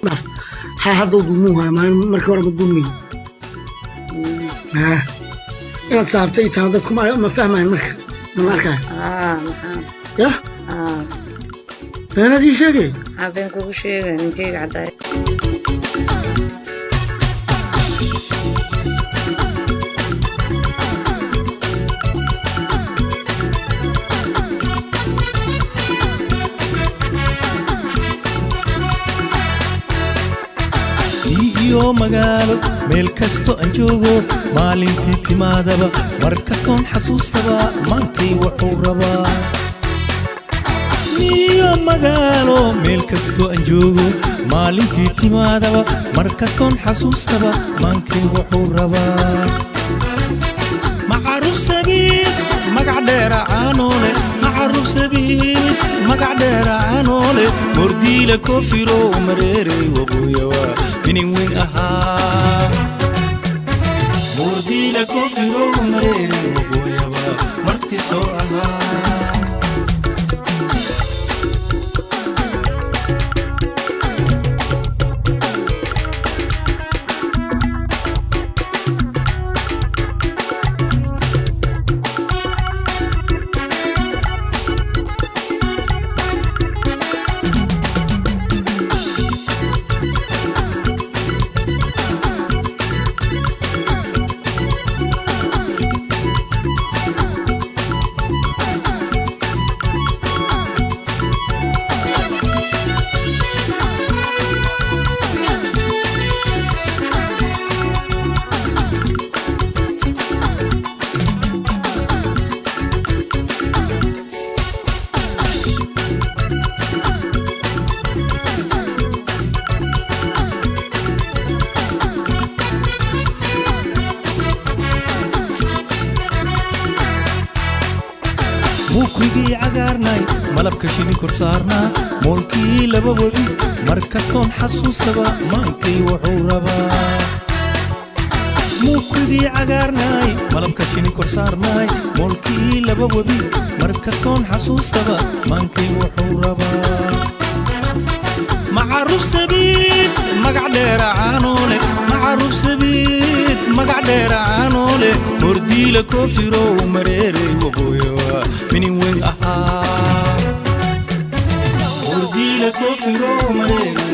بس هذا ضموها ما كبر بالضمي أنا صارتي تهددكم ما فاهمين ما أركان يا أنا دي شيء عارفين كل شيء نجي عداي iyo magaalo meel kasto aan joogo maalintii timaadaba mar kastoon xasuustaba maankay wuxuu rabaa iyo magaalo meel kasto aan joogo maalintii timaadaba mar kastoon xasuustaba maankay wuxuu rabaa macruuf sabiil magac dheer aanole macruuf sabiil magac dheer aanole mordila kofiro mareere wabuyawa inin weyn ahaa mordila kofiro mareere wabuyawa marti soo ahaa موكيجي عقارناي ملبك شيني كرسارنا مولكي لبا ولي مركزتون حسوس تبا مانكي وحوربا موكيجي عقارناي ملبك شيني كرسارناي مولكي لبا ولي مركزتون حسوس تبا مانكي وحوربا معروف سبيل مقع دير عانولي معروف سبيل مقع دير عانولي مرديلا كوفيرو مريري وبويوا مني وين أها مرديلا كوفيرو مريري